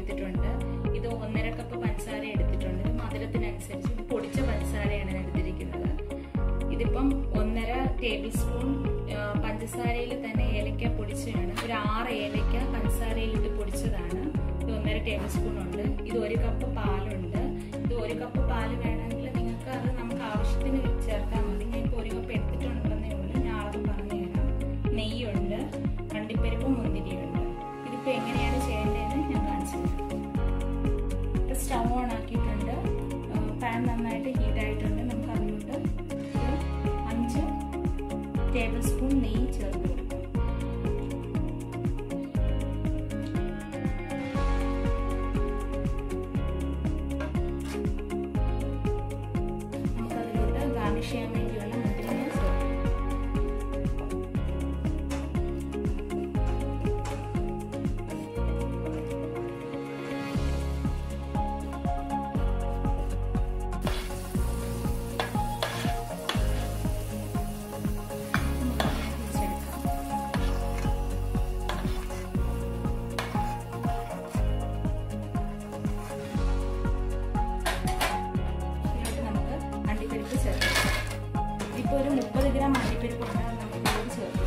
എടുത്തിട്ടുണ്ട്. ഇത് 1.5 കപ്പ് പഞ്ചസാര എടുത്തിട്ടുണ്ട്. ഇത് മധുരത്തിനനുസരിച്ച് പൊടിച്ച പഞ്ചസാരയാണ് എടുത്തിരിക്കുന്നത്. ഇതിപ്പം 1.5 ടേബിൾ സ്പൂൺ പഞ്ചസാരയിൽ തന്നെ ഏലക്ക പൊടിച്ചതാണ്. ഒരു 6 ഏലക്ക പഞ്ചസാരയിൽ ഇട്ട് പൊടിച്ചതാണ്. ഇത് 1.5 ടേബിൾ സ്പൂൺ ഉണ്ട്. ഇത് 1 കപ്പ് പാലുണ്ട്. ഇത് 1 കപ്പ് പാല് വേണമെങ്കിൽ നിങ്ങൾക്ക് അത് നമുക്ക് ആവശ്യത്തിന് ചേർത്താൽ മതി. ഞാൻ ഇപ്പോൾ 1 കപ്പ് എടുത്തിട്ടുണ്ടെന്നേ ഉള്ളൂ. ഞാൻ അളവ് പറഞ്ഞു തരാം. നെയ്യുണ്ട്, അണ്ടിപ്പരിപ്പും മുന്തിരിയുണ്ട്. ഇതിപ്പോൾ എങ്ങനെയാണ് ചെയ്യേണ്ടതെന്ന് ഞാൻ കാണിച്ചു തരാം. ഇപ്പോൾ സ്റ്റൗ ഓൺ ആക്കിയിട്ടുണ്ട്. പാൻ നന്നായിട്ട് ഹീറ്റായിട്ടുണ്ട്. നമുക്ക് അതിലോട്ട് 5 ടേബിൾ സ്പൂൺ നെയ്യ് ചേർത്ത് കൊടുക്കാം. നമുക്കതിലോട്ട് ഗാർണിഷ് ചെയ്യാൻ വേണ്ടിയുള്ള മുന്തിരിങ്ങ ചേർക്കാം. ഇപ്പോൾ ഒരു 30 ഗ്രാം അണ്ടിപ്പരിപ്പ് ഉണ്ടാകും. നമുക്ക് ഇതിലേക്ക് ചേർത്ത്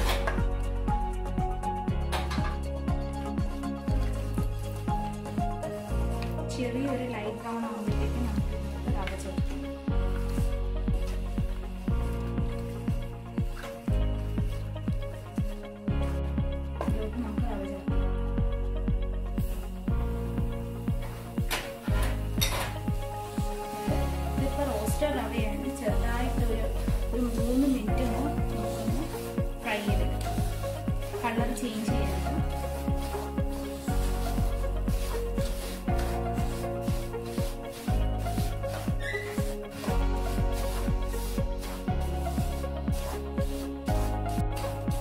ചെറിയൊരു ലൈറ്റ് ബ്രൗൺ ആകുമ്പോഴത്തേക്ക് നമുക്ക് റവ ചേർക്കാം. ഇതിലോട്ട് നമുക്ക് റവ ചേർക്കാം. ഇതിപ്പോൾ റോസ്റ്റഡ് റവയാണ്. ചെറുതായിട്ട് ഒരു 3 മിനിറ്റ് നമുക്കൊന്ന് ഫ്രൈ ചെയ്തെടുക്കാം. കളർ ചേഞ്ച് ചെയ്യരുത്.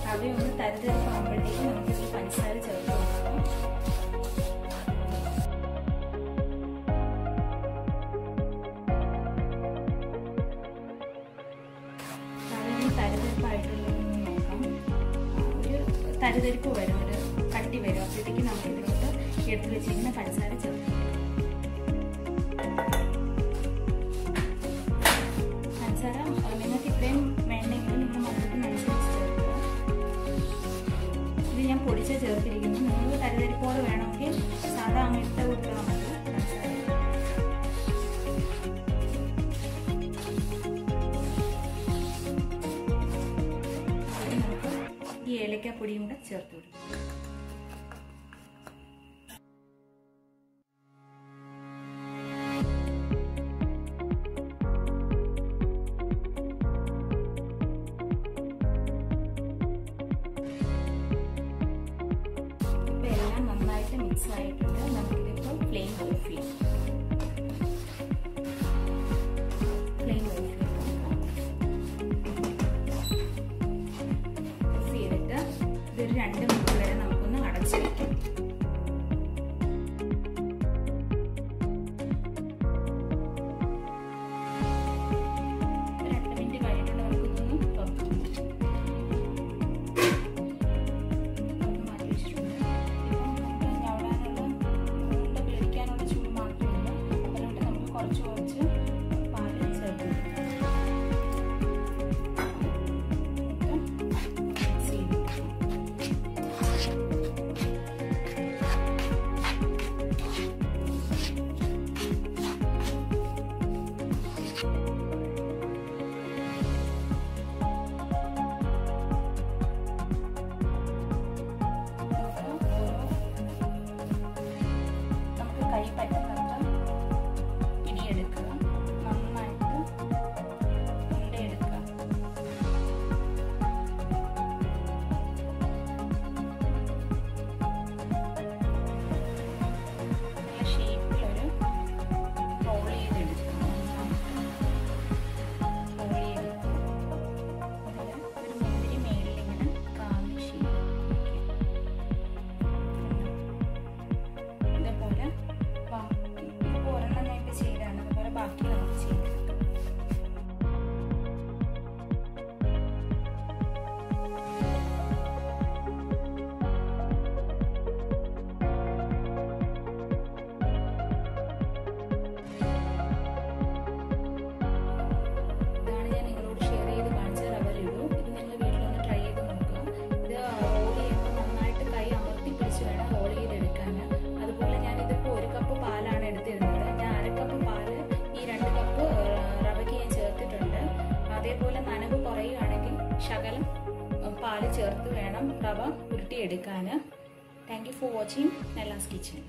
റവയൊന്ന് തരിതരിപ്പാകുമ്പോഴത്തേക്ക് നമുക്ക് ഈ പഞ്ചസാര ചേർത്ത് കൊടുക്കാം. തരിതരിപ്പായിട്ടുള്ളതെന്ന് നോക്കാം. ഒരു തരിതരിപ്പ് വരും, ഒരു കട്ടി വരും. അപ്പോഴത്തേക്ക് നമുക്ക് ഇതിലോട്ട് എടുത്ത് വെച്ചിരിക്കുന്ന പഞ്ചസാര ചേർക്കാം. പഞ്ചസാര നിങ്ങൾക്ക് ഇത്രയും വേണ്ടെങ്കിൽ നിങ്ങൾ മധുരത്തിനനുസരിച്ച് ചേർക്കുക. ഇത് ഞാൻ പൊടിച്ച ചേർത്തിരിക്കുന്നു. നിങ്ങൾക്ക് തരിതരിപ്പോട് വേണമെങ്കിൽ സാധാ അങ്ങ് ഇട്ട് കൊടുത്താൽ മതി പഞ്ചസാര. ഈ ഏലക്കാപ്പൊടിയും കൂടെ ചേർത്ത് കൊടുക്കും. ഇപ്പം എല്ലാം നന്നായിട്ട് മിക്സ് ആയിട്ടുണ്ട്. നമുക്കിതിപ്പോൾ ഫ്ലെയിം ഓഫ് ചെയ്യാം. ഇതൊരു 2 മിനിറ്റ് വരെ നമുക്കൊന്ന് അടച്ചു വയ്ക്കാം. 2 മിനിറ്റ് കഴിഞ്ഞിട്ട് നമുക്കിതൊന്ന് തുറക്കാം. മാറ്റി വെച്ചിട്ടുണ്ട്. ഇപ്പം നമുക്ക് ഞവടാനുള്ള റവ ഉരുട്ടിയെടുക്കാൻ. Thank you for watching Nella's kitchen.